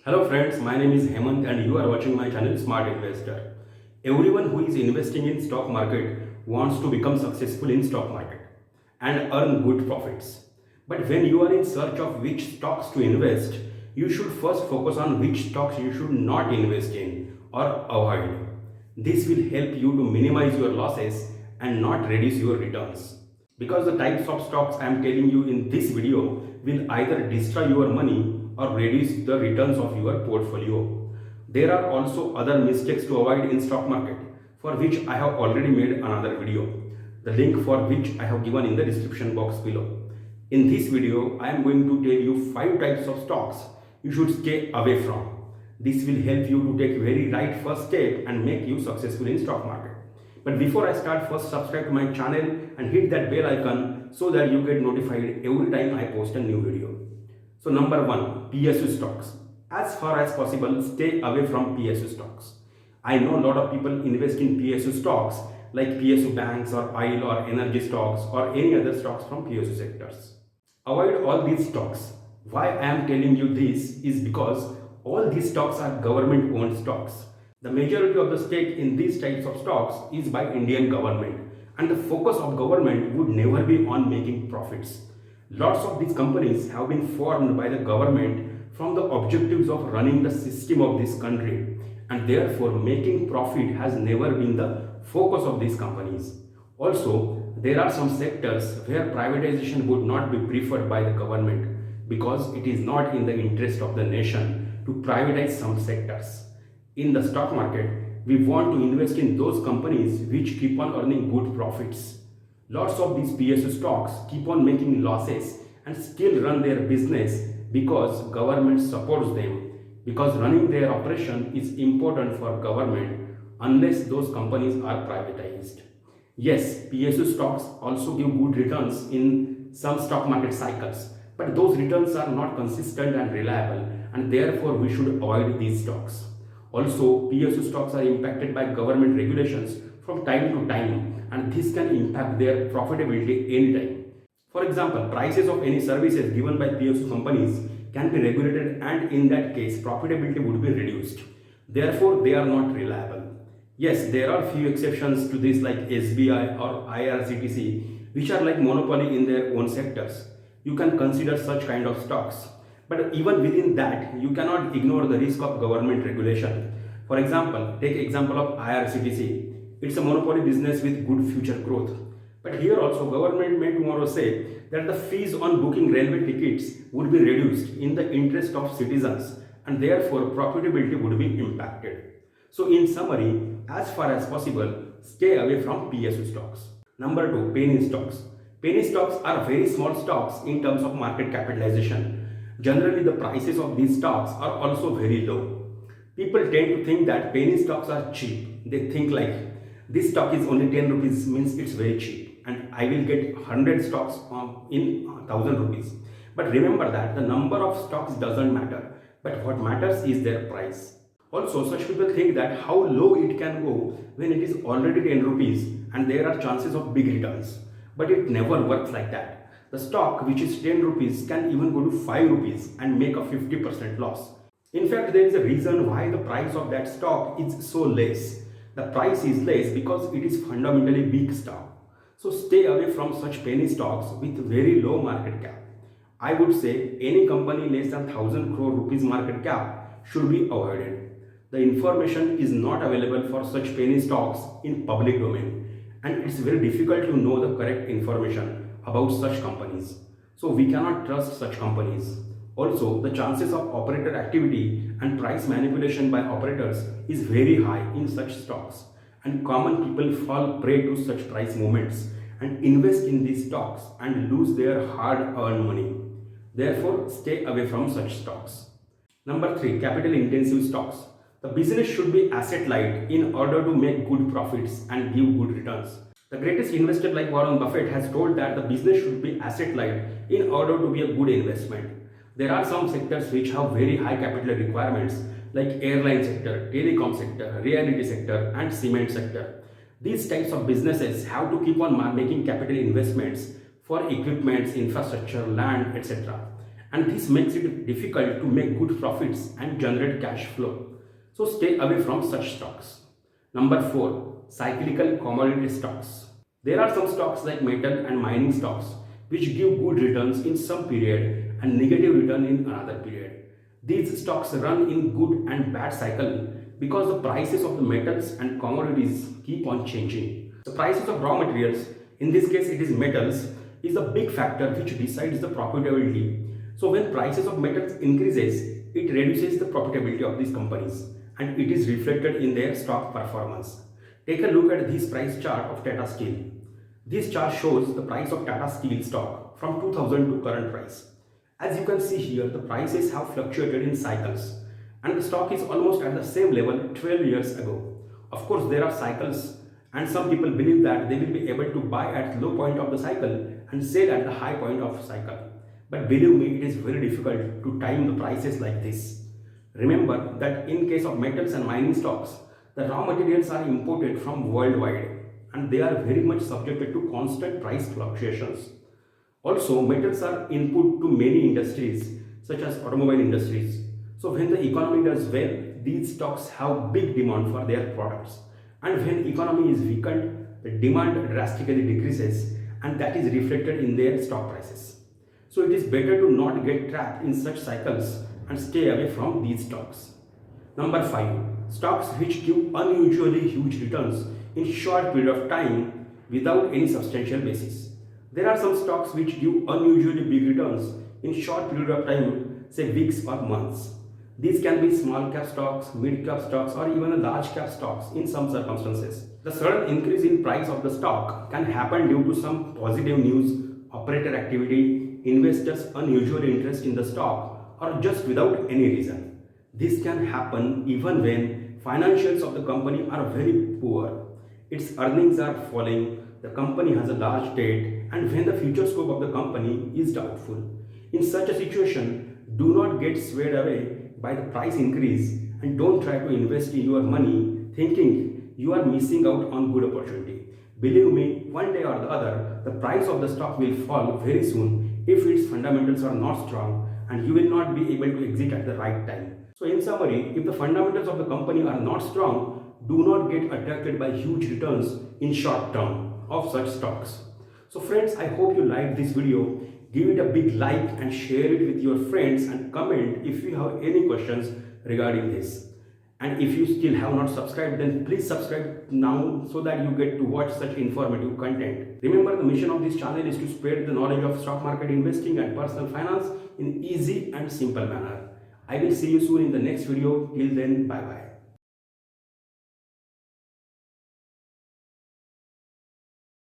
Hello friends, my name is Hemant and you are watching my channel Smart Investor. Everyone who is investing in stock market wants to become successful in stock market and earn good profits. But when you are in search of which stocks to invest, you should first focus on which stocks you should not invest in or avoid. This will help you to minimize your losses and not reduce your returns. Because the types of stocks I am telling you in this video will either destroy your money or reduce the returns of your portfolio. There are also other mistakes to avoid in stock market for which I have already made another video. The link for which I have given in the description box below. In this video, I am going to tell you 5 types of stocks you should stay away from. This will help you to take very right first step and make you successful in stock market. But before I start, first subscribe to my channel and hit that bell icon so that you get notified every time I post a new video. So number 1, PSU stocks. As far as possible, stay away from PSU stocks. I know a lot of people invest in PSU stocks like PSU banks or oil or energy stocks or any other stocks from PSU sectors. Avoid all these stocks. Why I am telling you this is because all these stocks are government owned stocks. The majority of the stake in these types of stocks is by Indian government and the focus of government would never be on making profits. Lots of these companies have been formed by the government from the objectives of running the system of this country and therefore making profit has never been the focus of these companies. Also, there are some sectors where privatization would not be preferred by the government because it is not in the interest of the nation to privatize some sectors. In the stock market, we want to invest in those companies which keep on earning good profits. Lots of these PSU stocks keep on making losses and still run their business because government supports them. Because running their operation is important for government unless those companies are privatized. Yes, PSU stocks also give good returns in some stock market cycles, but those returns are not consistent and reliable and therefore we should avoid these stocks. Also, PSU stocks are impacted by government regulations from time to time and this can impact their profitability anytime. For example, prices of any services given by PSU companies can be regulated and in that case profitability would be reduced. Therefore, they are not reliable. Yes, there are few exceptions to this like SBI or IRCTC which are like monopoly in their own sectors. You can consider such kind of stocks. But even within that, you cannot ignore the risk of government regulation. For example, take example of IRCTC. It's a monopoly business with good future growth. But here also government may tomorrow say that the fees on booking railway tickets would be reduced in the interest of citizens and therefore profitability would be impacted. So in summary, as far as possible, stay away from PSU stocks. Number 2, penny stocks. Penny stocks are very small stocks in terms of market capitalization. Generally, the prices of these stocks are also very low. People tend to think that penny stocks are cheap. They think like this stock is only 10 rupees means it's very cheap and I will get 100 stocks in 1000 rupees. But remember that the number of stocks doesn't matter, but what matters is their price. Also, such people think that how low it can go when it is already 10 rupees and there are chances of big returns. But it never works like that. The stock which is 10 rupees can even go to 5 rupees and make a 50% loss. In fact, there is a reason why the price of that stock is so less. The price is less because it is fundamentally weak stock. So stay away from such penny stocks with very low market cap. I would say any company less than 1000 crore rupees market cap should be avoided. The information is not available for such penny stocks in public domain and it's very difficult to know the correct information about such companies. So we cannot trust such companies. Also, the chances of operator activity and price manipulation by operators is very high in such stocks and common people fall prey to such price movements and invest in these stocks and lose their hard-earned money. Therefore, stay away from such stocks. Number 3, capital intensive stocks. The business should be asset light in order to make good profits and give good returns. The greatest investor like Warren Buffett has told that the business should be asset light in order to be a good investment. There are some sectors which have very high capital requirements like airline sector, telecom sector, realty sector and cement sector. These types of businesses have to keep on making capital investments for equipments, infrastructure, land, etc. and this makes it difficult to make good profits and generate cash flow. So stay away from such stocks. Number 4. Cyclical commodity stocks. There are some stocks like metal and mining stocks which give good returns in some period and negative return in another period. These stocks run in good and bad cycle because the prices of the metals and commodities keep on changing. The prices of raw materials, in this case it is metals, is a big factor which decides the profitability. So when prices of metals increases, it reduces the profitability of these companies and it is reflected in their stock performance. Take a look at this price chart of Tata Steel. This chart shows the price of Tata Steel stock from 2000 to current price. As you can see here, the prices have fluctuated in cycles and the stock is almost at the same level 12 years ago. Of course, there are cycles and some people believe that they will be able to buy at low point of the cycle and sell at the high point of cycle. But believe me, it is very difficult to time the prices like this. Remember that in case of metals and mining stocks, the raw materials are imported from worldwide and they are very much subjected to constant price fluctuations. Also, metals are input to many industries such as automobile industries. So when the economy does well, these stocks have big demand for their products. And when economy is weakened, the demand drastically decreases and that is reflected in their stock prices. So it is better to not get trapped in such cycles and stay away from these stocks. Number 5. Stocks which give unusually huge returns in short period of time without any substantial basis. There are some stocks which give unusually big returns in short period of time, say weeks or months. These can be small cap stocks, mid cap stocks or even large cap stocks in some circumstances. The sudden increase in price of the stock can happen due to some positive news, operator activity, investors' unusual interest in the stock or just without any reason. This can happen even when financials of the company are very poor. Its earnings are falling, the company has a large debt and when the future scope of the company is doubtful. In such a situation, do not get swayed away by the price increase and don't try to invest in your money thinking you are missing out on good opportunity. Believe me, one day or the other, the price of the stock will fall very soon if its fundamentals are not strong and you will not be able to exit at the right time. So in summary, if the fundamentals of the company are not strong, do not get attracted by huge returns in short term of such stocks. So friends, I hope you liked this video. Give it a big like and share it with your friends and comment if you have any questions regarding this. And if you still have not subscribed, then please subscribe now so that you get to watch such informative content. Remember, the mission of this channel is to spread the knowledge of stock market investing and personal finance in easy and simple manner. I will see you soon in the next video. Till then, bye bye.